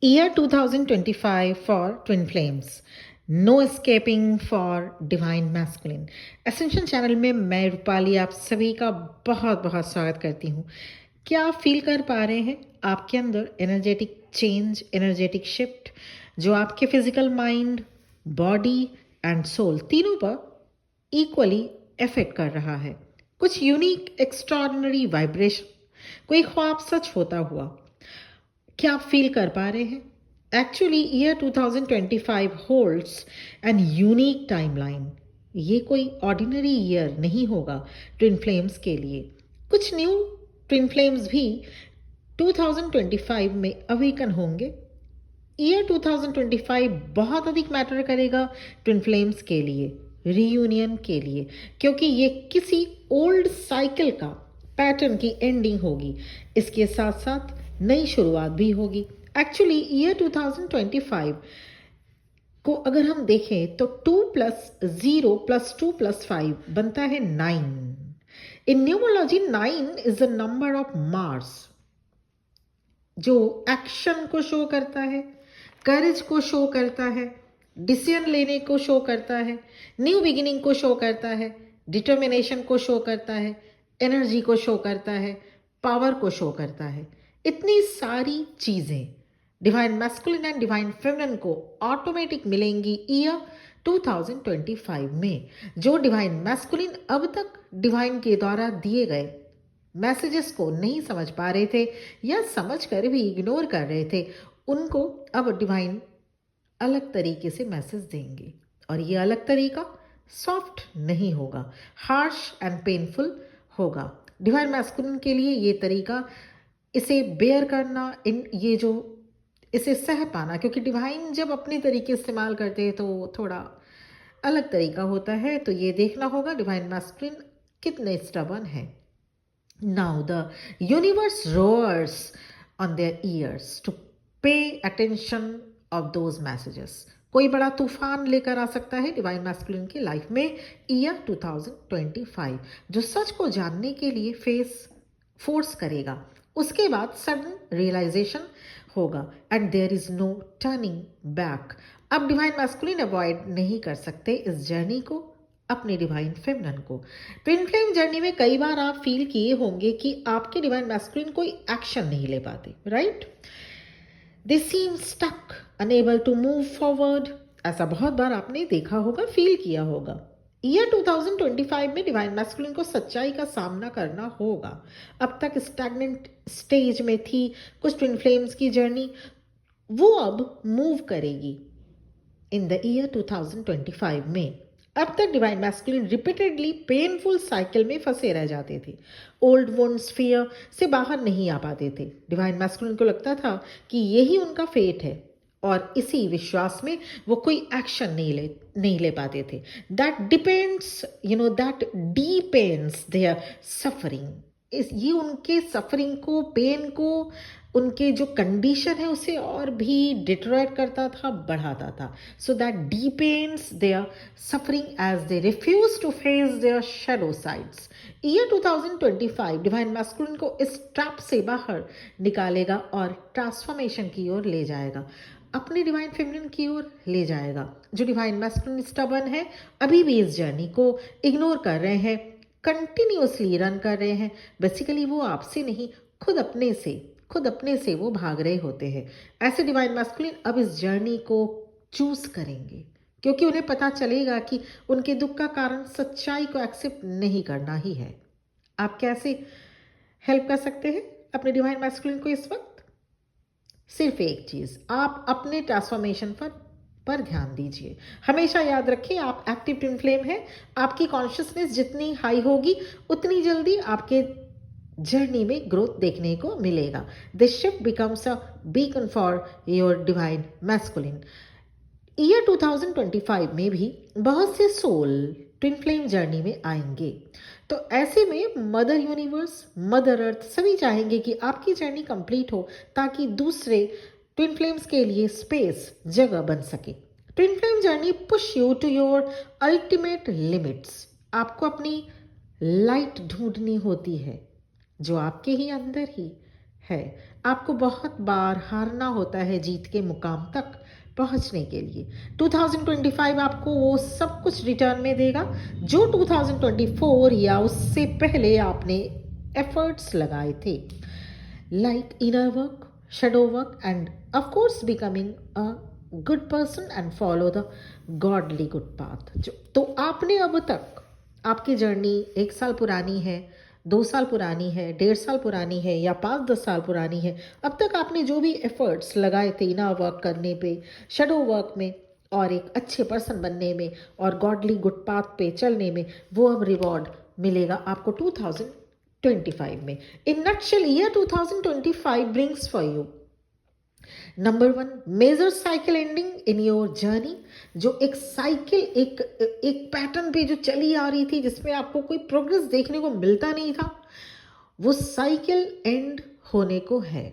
Year 2025 for Twin Flames. No escaping for Divine Masculine. Ascension channel में मैं रूपाली आप सभी का बहुत बहुत स्वागत करती हूँ। क्या आप फील कर पा रहे हैं आपके अंदर एनर्जेटिक चेंज, एनर्जेटिक शिफ्ट जो आपके physical mind, body and soul तीनों पर इक्वली इफेक्ट कर रहा है? कुछ यूनिक एक्स्ट्रॉर्डिनरी वाइब्रेशन, कोई ख्वाब सच होता हुआ, क्या आप फील कर पा रहे हैं? Actually year 2025 holds N unique timeline. ये कोई ऑर्डिनरी ईयर नहीं होगा ट्विन फ्लेम्स के लिए। कुछ न्यू ट्विन फ्लेम्स भी 2025 में अवेकन होंगे। ईयर 2025 बहुत अधिक मैटर करेगा ट्विन फ्लेम्स के लिए, रीयूनियन के लिए, क्योंकि ये किसी ओल्ड साइकिल का पैटर्न की एंडिंग होगी। इसके साथ साथ नई शुरुआत भी होगी। एक्चुअली ईयर 2025 को अगर हम देखें तो 2 + 0 + 2 + 5 बनता है 9। In numerology 9 is the number of Mars, जो एक्शन को शो करता है, करेज को शो करता है, डिसीजन लेने को शो करता है, न्यू बिगिनिंग को शो करता है, डिटर्मिनेशन को शो करता है, एनर्जी को शो करता है, पावर को शो करता है। इतनी सारी चीजें divine masculine and divine feminine को ऑटोमेटिक मिलेंगी ईयर 2025 में। जो डिवाइन मैस्कुलिन अब तक डिवाइन के द्वारा दिए गए मैसेजेस को नहीं समझ पा रहे थे या समझ कर भी इग्नोर कर रहे थे, उनको अब डिवाइन अलग तरीके से मैसेज देंगे। और ये अलग तरीका सॉफ्ट नहीं होगा, हार्श एंड पेनफुल होगा। डिवाइन मैस्कुलिन के लिए ये तरीका, इसे बेयर करना, इसे सह पाना, क्योंकि डिवाइन जब अपने तरीके इस्तेमाल करते हैं तो थोड़ा अलग तरीका होता है। तो ये देखना होगा डिवाइन मैस्कुलिन कितने स्टबर्न है। Now the universe roars on their ears to pay attention of those messages. कोई बड़ा तूफान लेकर आ सकता है डिवाइन मैस्कुलिन की लाइफ में ईयर 2025, जो सच को जानने के लिए फोर्स करेगा। उसके बाद सडन रियलाइजेशन होगा and there is no turning back. अब डिवाइन मैस्कुलिन अवॉइड नहीं कर सकते इस जर्नी को, अपने डिवाइन फेमिनिन को। ट्विन फ्लेम जर्नी में कई बार आप फील किए होंगे कि आपके डिवाइन मैस्कुलिन कोई एक्शन नहीं ले पाते, right? They seem stuck, unable to move forward. ऐसा बहुत बार आपने देखा होगा, फील किया होगा। ईयर 2025 में डिवाइन मैस्कुलिन को सच्चाई का सामना करना होगा। अब तक स्टैग्नेंट स्टेज में थी कुछ ट्विन फ्लेम्स की जर्नी, वो अब मूव करेगी इन द ईयर 2025 में। अब तक divine masculine repeatedly painful cycle में फंसे रह जाते थे, ओल्ड वुंड्स, फियर से बाहर नहीं आ पाते थे। डिवाइन मैस्कुलिन को लगता था कि यही उनका फेट है और इसी विश्वास में वो कोई एक्शन नहीं ले पाते थे। That deepens their suffering. ये उनके सफरिंग को, पेन को, उनके जो कंडीशन है उसे और भी डिट्रॉयट करता था, बढ़ाता था। So that deepens their suffering as they refuse to face their shadow sides. Year 2025 divine masculine को इस ट्रैप से बाहर निकालेगा और ट्रांसफॉर्मेशन की ओर ले जाएगा, अपने डिवाइन फेमिनिन की ओर ले जाएगा। जो डिवाइन मैस्कुलिन स्टबर्न है, अभी भी इस जर्नी को इग्नोर कर रहे हैं, कंटिन्यूअसली रन कर रहे हैं। बेसिकली वो आपसे नहीं, खुद अपने से वो भाग रहे होते हैं। ऐसे डिवाइन मैस्कुलिन अब इस जर्नी को चूज करेंगे, क्योंकि उन्हें पता चलेगा कि उनके दुख का कारण सच्चाई को एक्सेप्ट नहीं करना ही है। आप कैसे हेल्प कर सकते हैं अपने डिवाइन मैस्कुलिन को इस वक्त? सिर्फ एक चीज, आप अपने ट्रांसफॉर्मेशन पर ध्यान दीजिए। हमेशा याद रखिए, आप एक्टिव ट्विन फ्लेम हैं। आपकी कॉन्शियसनेस जितनी हाई होगी, उतनी जल्दी आपके जर्नी में ग्रोथ देखने को मिलेगा। This shift becomes a beacon for your divine masculine. Year 2025 में भी बहुत से सोल ट्विन फ्लेम जर्नी में आएंगे। तो ऐसे में मदर यूनिवर्स, मदर अर्थ सभी चाहेंगे कि आपकी जर्नी कंप्लीट हो, ताकि दूसरे ट्विन फ्लेम्स के लिए स्पेस, जगह बन सके। Twin flame journey push you to your ultimate limits. आपको अपनी लाइट ढूंढनी होती है, जो आपके ही अंदर ही है। आपको बहुत बार हारना होता है जीत के मुकाम तक पहुंचने के लिए। 2025 आपको वो सब कुछ रिटर्न में देगा जो 2024 या उससे पहले आपने एफर्ट्स लगाए थे, like inner work, shadow work, and of course becoming a good person and follow the godly good path। जो तो आपने अब तक, आपकी जर्नी 1 साल पुरानी है, 2 साल पुरानी है, 1.5 साल पुरानी है या 5-10 साल पुरानी है, अब तक आपने जो भी एफर्ट्स लगाए थे इनर वर्क करने पे, शेडो वर्क में और एक अच्छे पर्सन बनने में और गॉडली गुड पाथ पे चलने में, वो अब रिवॉर्ड मिलेगा आपको 2025 में। In nutshell year 2025 brings for you number 1 major cycle ending in your journey. जो एक साइकिल, एक पैटर्न पे जो चली आ रही थी जिसमें आपको कोई प्रोग्रेस देखने को मिलता नहीं था, वो साइकिल एंड होने को है,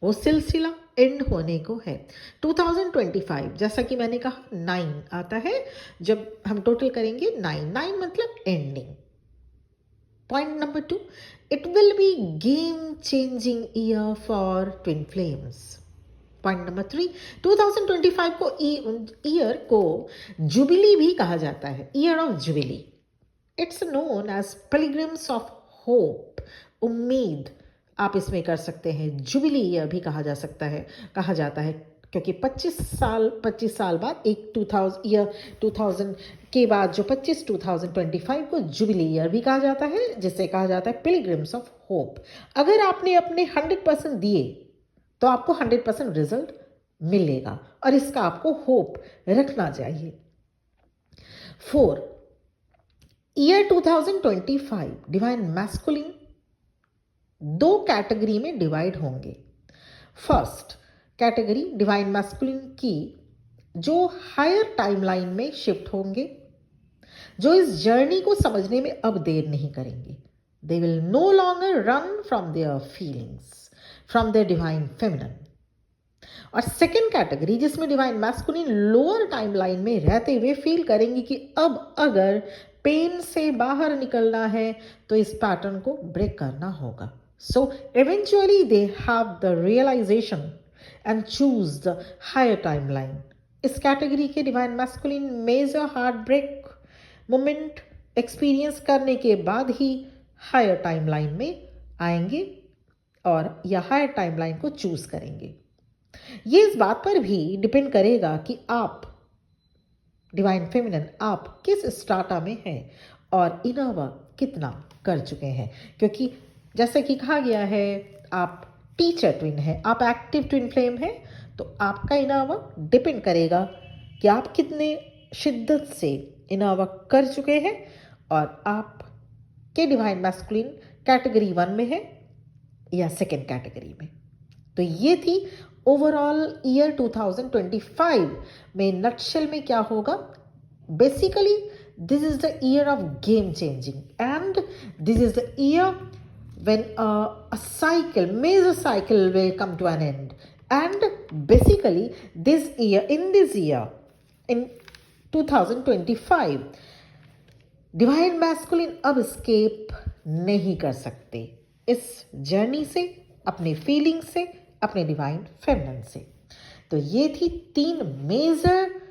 वो सिलसिला एंड होने को है। 2025 जैसा कि मैंने कहा 9 आता है, जब हम टोटल करेंगे 9 मतलब ending. Point number 2, it will be game-changing year for twin flames. Point number 3, 2025 को ईयर को जुबिली भी कहा जाता है, year of jubilee. It's known as pilgrims of hope, उम्मीद आप इसमें कर सकते हैं। जुबिली ईयर भी कहा जाता है क्योंकि 25 साल बाद एक 2000 के बाद जो 2025 को जुबिली ईयर भी कहा जाता है, जिसे कहा जाता है पिलग्रिम्स ऑफ होप। अगर आपने अपने 100% दिए तो आपको 100% रिजल्ट मिलेगा और इसका आपको होप रखना चाहिए। 4, ईयर 2025 डिवाइन मैस्कुलिन 2 कैटेगरी में डिवाइड होंगे। फर्स्ट कैटेगरी डिवाइन मैस्कुलिन की जो हायर टाइमलाइन में शिफ्ट होंगे, जो इस जर्नी को समझने में अब देर नहीं करेंगे। They will no longer run from their feelings, from their divine feminine. और सेकेंड कैटेगरी जिसमें डिवाइन मैस्कुलिन लोअर टाइमलाइन में रहते हुए फील करेंगे कि अब अगर पेन से बाहर निकलना है तो इस पैटर्न को ब्रेक करना होगा। सो eventually they have the realization and choose the higher timeline। इस कैटेगरी के divine masculine major heartbreak moment experience करने के बाद ही हायर टाइमलाइन में आएंगे और या हायर टाइमलाइन को चूज करेंगे। ये इस बात पर भी डिपेंड करेगा कि आप डिवाइन फेमिनिन आप किस स्टाटा में हैं और इनर वर्क कितना कर चुके हैं। क्योंकि जैसे कि कहा गया है, आप टीचर ट्विन है, आप एक्टिव ट्विन फ्लेम है, तो आपका इनर वर्क डिपेंड करेगा कि आप कितने शिद्दत से इनर वर्क कर चुके हैं और आप के डिवाइन मैस्कुलिन कैटेगरी 1 में है या सेकेंड कैटेगरी में। तो ये थी ओवरऑल ईयर 2025 में नटशेल में क्या होगा। Basically this is the year of game changing and this is the year when a cycle, major cycle will come to an end, and basically in this year in 2025 divine masculine अब escape नहीं कर सकते इस journey से, अपने feeling से, अपने divine feminine से। तो ये थी 3 मेजर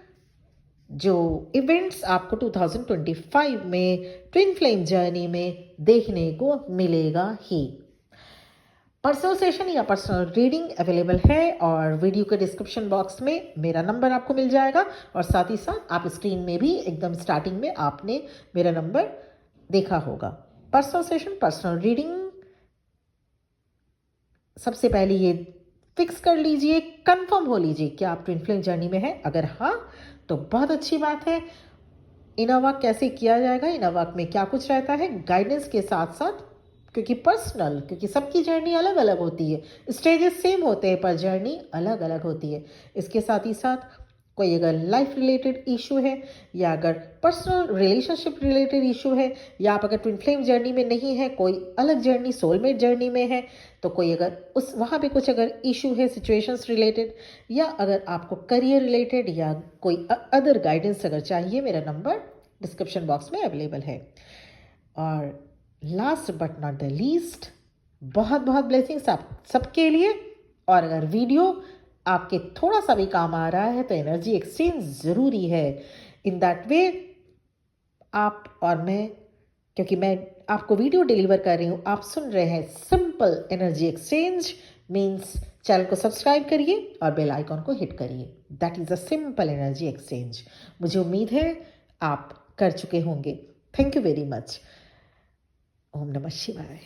जो इवेंट्स आपको 2025 में ट्विन फ्लेम जर्नी में देखने को मिलेगा ही। पर्सनल सेशन या पर्सनल रीडिंग अवेलेबल है और वीडियो के डिस्क्रिप्शन बॉक्स में मेरा नंबर आपको मिल जाएगा और साथ ही साथ आप स्क्रीन में भी एकदम स्टार्टिंग में आपने मेरा नंबर देखा होगा। पर्सनल सेशन, पर्सनल रीडिंग, सबसे पहले ये फिक्स कर लीजिए, कंफर्म हो लीजिए कि आप ट्विन फ्लेम जर्नी में हैं। अगर हाँ तो बहुत अच्छी बात है। इनर वर्क कैसे किया जाएगा, इनर वर्क में क्या कुछ रहता है, गाइडेंस के साथ साथ, क्योंकि सबकी जर्नी अलग अलग होती है, स्टेजेस सेम होते हैं पर जर्नी अलग अलग होती है। इसके साथ ही साथ कोई अगर लाइफ रिलेटेड इशू है या अगर पर्सनल रिलेशनशिप रिलेटेड इशू है या आप अगर ट्विन फ्लेम जर्नी में नहीं है, कोई अलग जर्नी सोलमेट जर्नी में है, तो कोई अगर वहाँ पे कुछ अगर इशू है सिचुएशंस रिलेटेड या अगर आपको करियर रिलेटेड या कोई अदर गाइडेंस अगर चाहिए, मेरा नंबर डिस्क्रिप्शन बॉक्स में अवेलेबल है। और last but not the least, बहुत बहुत ब्लेसिंग्स आप सबके लिए। और अगर वीडियो आपके थोड़ा सा भी काम आ रहा है तो एनर्जी एक्सचेंज ज़रूरी है। इन दैट वे आप और मैं, क्योंकि मैं आपको वीडियो डिलीवर कर रही हूँ, आप सुन रहे हैं simple energy exchange means channel को सब्सक्राइब करिए और बेल आइकॉन को हिट करिए। That is a simple energy exchange. मुझे उम्मीद है आप कर चुके होंगे। Thank you very much. ओम नमः शिवाय।